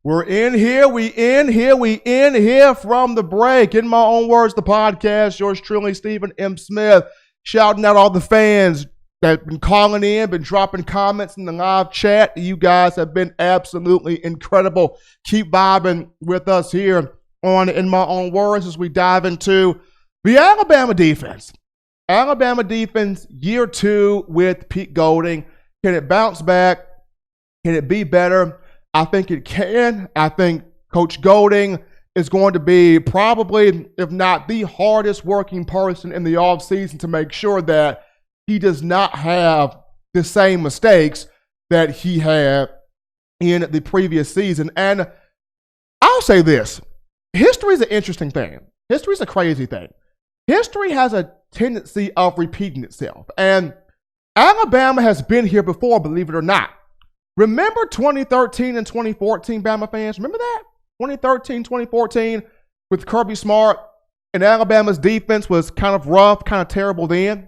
We're in here, we in here from the break. In my own words, the podcast, yours truly, Stephen M. Smith, shouting out all the fans that have been calling in, been dropping comments in the live chat. You guys have been absolutely incredible. Keep vibing with us here on In My Own Words as we dive into the Alabama defense. Alabama defense, year 2 with Pete Golding. Can it bounce back? Can it be better? I think it can. I think Coach Golding is going to be probably, if not the hardest working person in the offseason to make sure that he does not have the same mistakes that he had in the previous season. And I'll say this. History is an interesting thing. History is a crazy thing. History has a tendency of repeating itself. And Alabama has been here before, believe it or not. Remember 2013 and 2014, Bama fans? Remember that? 2013, 2014 with Kirby Smart, and Alabama's defense was kind of rough, kind of terrible then.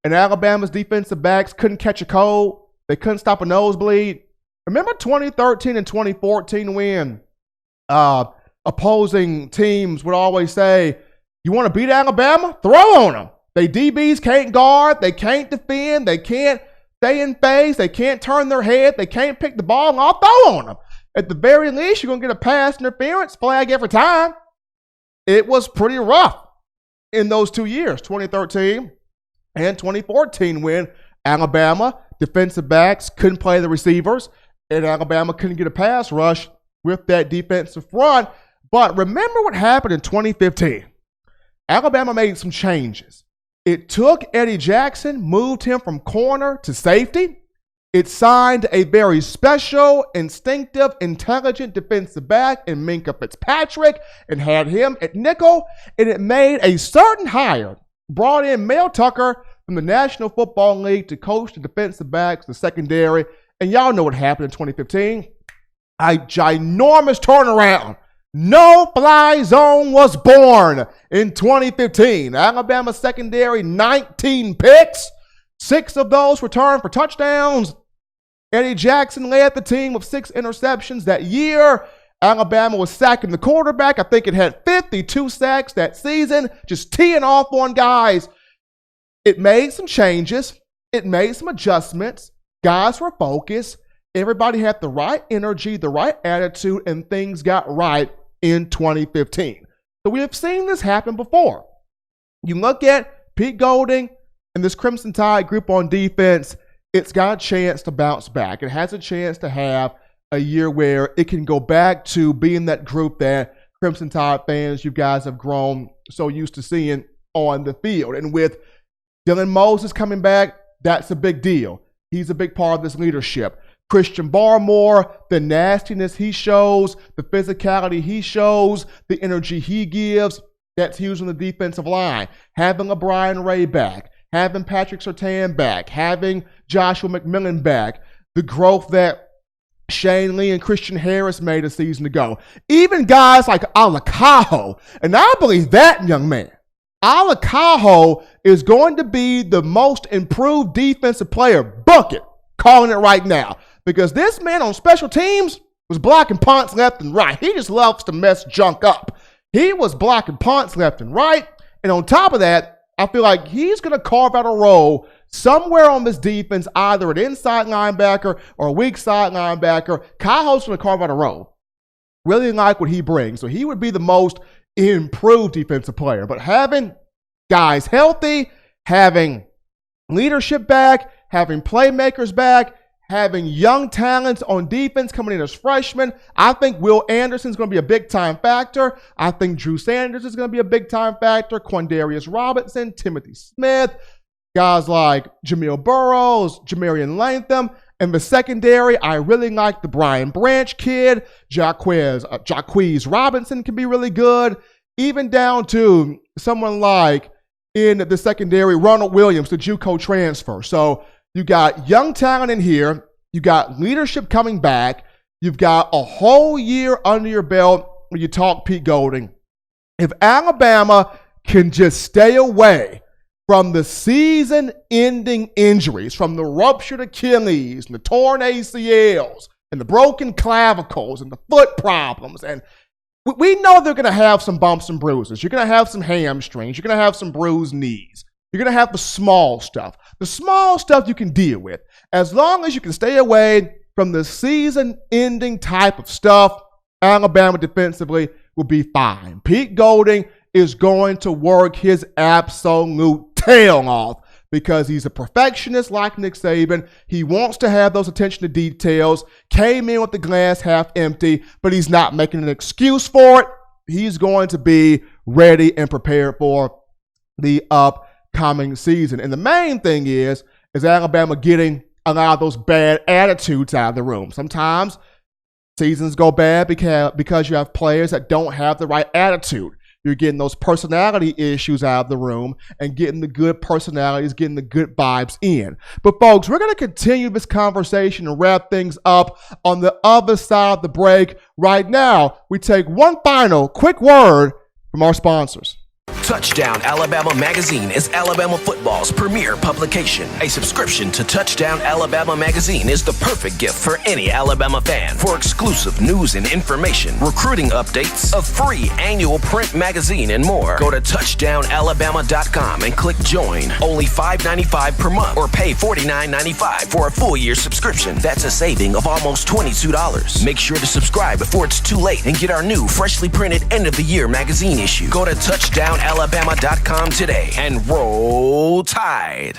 And Alabama's defensive backs couldn't catch a cold. They couldn't stop a nosebleed. Remember 2013 and 2014 when opposing teams would always say, you want to beat Alabama? Throw on them. They DBs can't guard. They can't defend. They can't stay in phase. They can't turn their head. They can't pick the ball, and I'll throw on them. At the very least, you're going to get a pass interference flag every time. It was pretty rough in those 2 years, 2013 and 2014, when Alabama defensive backs couldn't play the receivers, and Alabama couldn't get a pass rush with that defensive front. But remember what happened in 2015. Alabama made some changes. It took Eddie Jackson, moved him from corner to safety. It signed a very special, instinctive, intelligent defensive back in Minkah Fitzpatrick and had him at nickel. And it made a certain hire, brought in Mel Tucker from the National Football League to coach the defensive backs, the secondary. And y'all know what happened in 2015. A ginormous turnaround. No-fly zone was born in 2015. Alabama secondary, 19 picks. 6 of those returned for touchdowns. Eddie Jackson led the team with 6 interceptions that year. Alabama was sacking the quarterback. I think it had 52 sacks that season, just teeing off on guys. It made some changes. It made some adjustments. Guys were focused. Everybody had the right energy, the right attitude, and things got right in 2015. So we have seen this happen before. You look at Pete Golding and this Crimson Tide group on defense, it's got a chance to bounce back. It has a chance to have a year where it can go back to being that group that Crimson Tide fans, you guys have grown so used to seeing on the field. And with Dylan Moses coming back, that's a big deal. He's a big part of this leadership. Christian Barmore, the nastiness he shows, the physicality he shows, the energy he gives, that's huge on the defensive line. Having a Brian Ray back, having Patrick Surtain back, having Joshua McMillan back, the growth that Shane Lee and Christian Harris made a season ago. Even guys like Alakaho, and I believe that young man. Alakaho is going to be the most improved defensive player, bucket, calling it right now. Because this man on special teams was blocking punts left and right. He just loves to mess junk up. He was blocking punts left and right. And on top of that, I feel like he's going to carve out a role somewhere on this defense, either an inside linebacker or a weak side linebacker. Cahoe's going to carve out a role. Really like what he brings. So he would be the most improved defensive player. But having guys healthy, having leadership back, having playmakers back, having young talents on defense coming in as freshmen. I think Will Anderson's going to be a big-time factor. I think Drew Sanders is going to be a big-time factor. Quandarius Robinson, Timothy Smith, guys like Jamil Burrows, Jamarian Latham. And the secondary, I really like the Brian Branch kid. Jacquez Robinson can be really good. Even down to someone like, in the secondary, Ronald Williams, the JUCO transfer. So you got young talent in here. You got leadership coming back. You've got a whole year under your belt when you talk Pete Golding. If Alabama can just stay away from the season-ending injuries, from the ruptured Achilles and the torn ACLs and the broken clavicles and the foot problems. And we know they're going to have some bumps and bruises. You're going to have some hamstrings. You're going to have some bruised knees. You're going to have the small stuff. The small stuff you can deal with. As long as you can stay away from the season-ending type of stuff, Alabama defensively will be fine. Pete Golding is going to work his absolute tail off because he's a perfectionist like Nick Saban. He wants to have those attention to details. Came in with the glass half empty, but he's not making an excuse for it. He's going to be ready and prepared for the upcoming season. And the main thing is Alabama getting a lot of those bad attitudes out of the room. Sometimes seasons go bad because you have players that don't have the right attitude. You're getting those personality issues out of the room and getting the good personalities, getting the good vibes in. But folks, we're going to continue this conversation and wrap things up on the other side of the break. Right now, we take one final quick word from our sponsors. Touchdown Alabama Magazine is Alabama football's premier publication. A subscription to Touchdown Alabama Magazine is the perfect gift for any Alabama fan. For exclusive news and information, recruiting updates, a free annual print magazine, and more, go to touchdownalabama.com and click join. Only $5.95 per month or pay $49.95 for a full year subscription. That's a saving of almost $22. Make sure to subscribe before it's too late and get our new freshly printed end of the year magazine issue. Go to touchdownalabama.com today and roll Tide.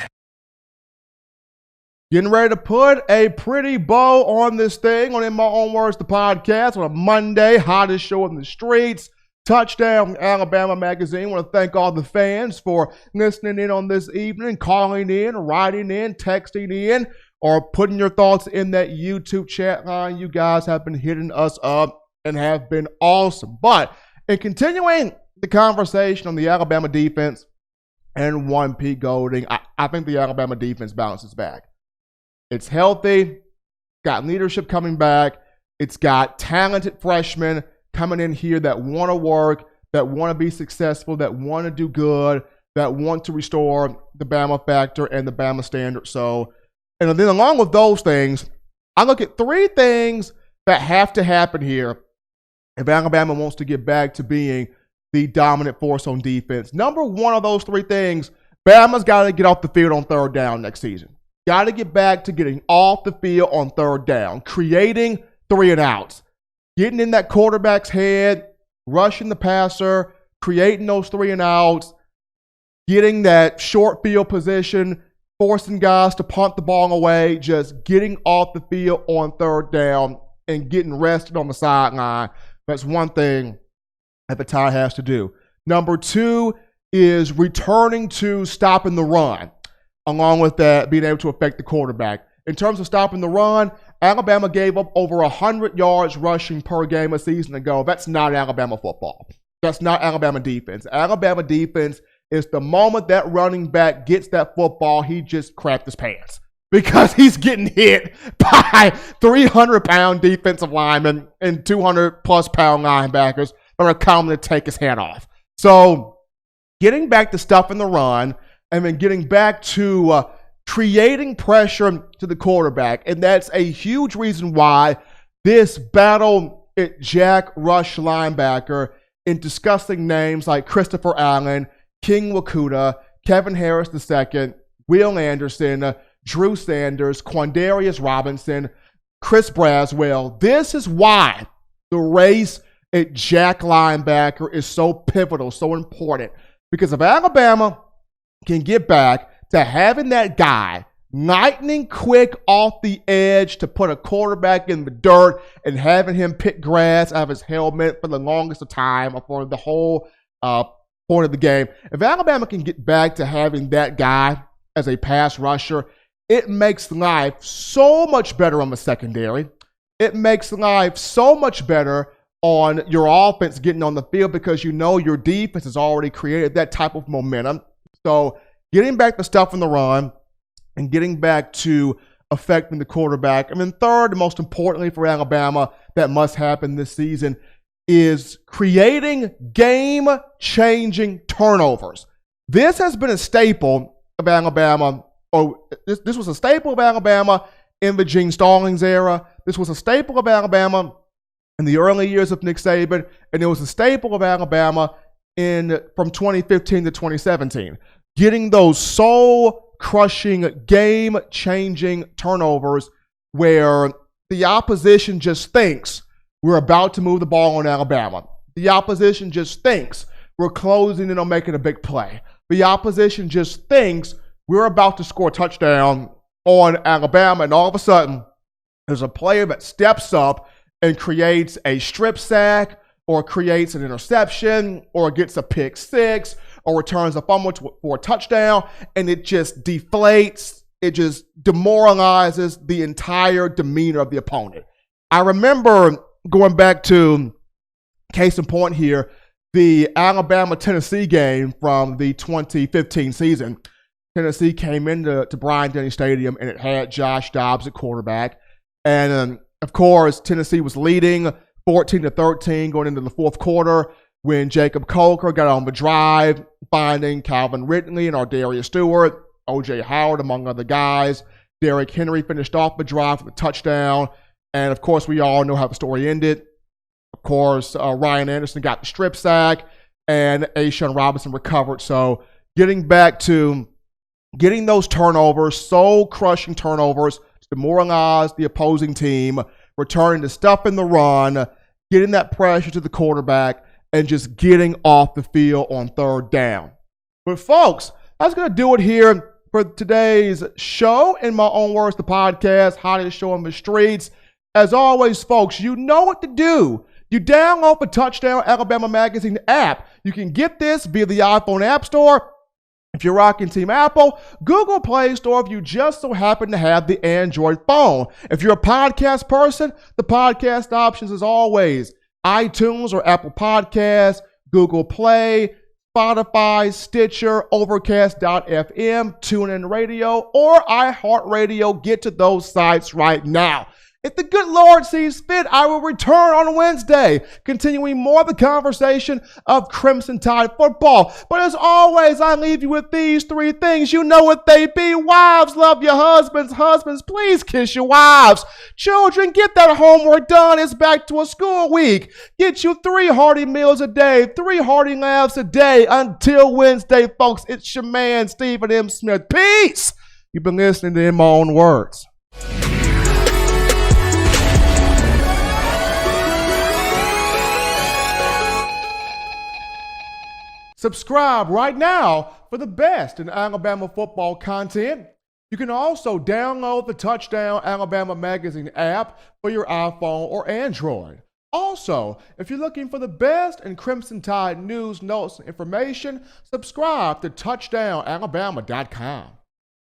Getting ready to put a pretty bow on this thing on In My Own Words, the podcast, on a Monday, hottest show in the streets. Touchdown Alabama Magazine. I want to thank all the fans for listening in on this evening, calling in, writing in, texting in, or putting your thoughts in that YouTube chat line. You guys have been hitting us up and have been awesome. But in continuing the conversation on the Alabama defense and one Pete Golding, I think the Alabama defense bounces back. It's healthy, got leadership coming back, it's got talented freshmen coming in here that want to work, that want to be successful, that want to do good, that want to restore the Bama factor and the Bama standard. So, and then along with those things, I look at three things that have to happen here if Alabama wants to get back to being the dominant force on defense. Number one of those three things, Bama's got to get off the field on third down next season. Got to get back to getting off the field on third down, creating 3 and outs, getting in that quarterback's head, rushing the passer, creating those 3 and outs, getting that short field position, forcing guys to punt the ball away, just getting off the field on third down and getting rested on the sideline. That's one thing that the Tide has to do. Number 2 is returning to stopping the run. Along with that, being able to affect the quarterback. In terms of stopping the run, Alabama gave up over 100 yards rushing per game a season ago. That's not Alabama football. That's not Alabama defense. Alabama defense is the moment that running back gets that football, he just crapped his pants because he's getting hit by 300-pound defensive linemen and 200-plus-pound linebackers that are coming to take his head off. So getting back to stuffing the run and then getting back to creating pressure to the quarterback. And that's a huge reason why this battle at Jack Rush linebacker in discussing names like Christopher Allen, King Wakuda, Kevin Harris II, Will Anderson, Drew Sanders, Quandarius Robinson, Chris Braswell. This is why the race at Jack linebacker is so pivotal, so important. Because if Alabama can get back to having that guy lightning quick off the edge to put a quarterback in the dirt and having him pick grass out of his helmet for the longest of time or for the whole point of the game. If Alabama can get back to having that guy as a pass rusher, it makes life so much better on the secondary. It makes life so much better on your offense getting on the field because you know your defense has already created that type of momentum. So getting back to stuff in the run and getting back to affecting the quarterback. And then third, and most importantly for Alabama, that must happen this season, is creating game-changing turnovers. This has been a staple of Alabama, or this was a staple of Alabama in the Gene Stallings era. This was a staple of Alabama in the early years of Nick Saban, and it was a staple of Alabama from 2015 to 2017. Getting those soul-crushing, game-changing turnovers where the opposition just thinks we're about to move the ball on Alabama. The opposition just thinks we're closing in on making a big play. The opposition just thinks we're about to score a touchdown on Alabama, and all of a sudden, there's a player that steps up and creates a strip sack or creates an interception or gets a pick six or returns a fumble for a touchdown, and it just deflates. It just demoralizes the entire demeanor of the opponent. I remember going back to, case in point here, the Alabama-Tennessee game from the 2015 season. Tennessee came into Bryant-Denny Stadium, and it had Josh Dobbs at quarterback. And, of course, Tennessee was leading 14-13 going into the fourth quarter when Jacob Coker got on the drive, finding Calvin Ridley and Ardarius Stewart, O.J. Howard, among other guys. Derrick Henry finished off the drive with a touchdown. And, of course, we all know how the story ended. Of course, Ryan Anderson got the strip sack, and A'Shawn Robinson recovered. So getting back to getting those turnovers, soul-crushing turnovers, to demoralize the opposing team, returning to stuff in the run, getting that pressure to the quarterback, and just getting off the field on third down. But, folks, that's going to do it here for today's show. In my own words, the podcast, hottest show on the streets. As always, folks, you know what to do. You download the Touchdown Alabama Magazine app. You can get this via the iPhone App Store if you're rocking Team Apple, Google Play Store if you just so happen to have the Android phone. If you're a podcast person, the podcast options as always, iTunes or Apple Podcasts, Google Play, Spotify, Stitcher, Overcast.fm, TuneIn Radio, or iHeartRadio. Get to those sites right now. If the good Lord sees fit, I will return on Wednesday, continuing more of the conversation of Crimson Tide football. But as always, I leave you with these three things. You know what they be. Wives, love your husbands. Husbands, please kiss your wives. Children, get that homework done. It's back to a school week. Get you 3 hearty meals a day, 3 hearty laughs a day. Until Wednesday, folks, it's your man, Stephen M. Smith. Peace. You've been listening to In My Own Words. Subscribe right now for the best in Alabama football content. You can also download the Touchdown Alabama Magazine app for your iPhone or Android. Also, if you're looking for the best in Crimson Tide news, notes, and information, subscribe to touchdownalabama.com.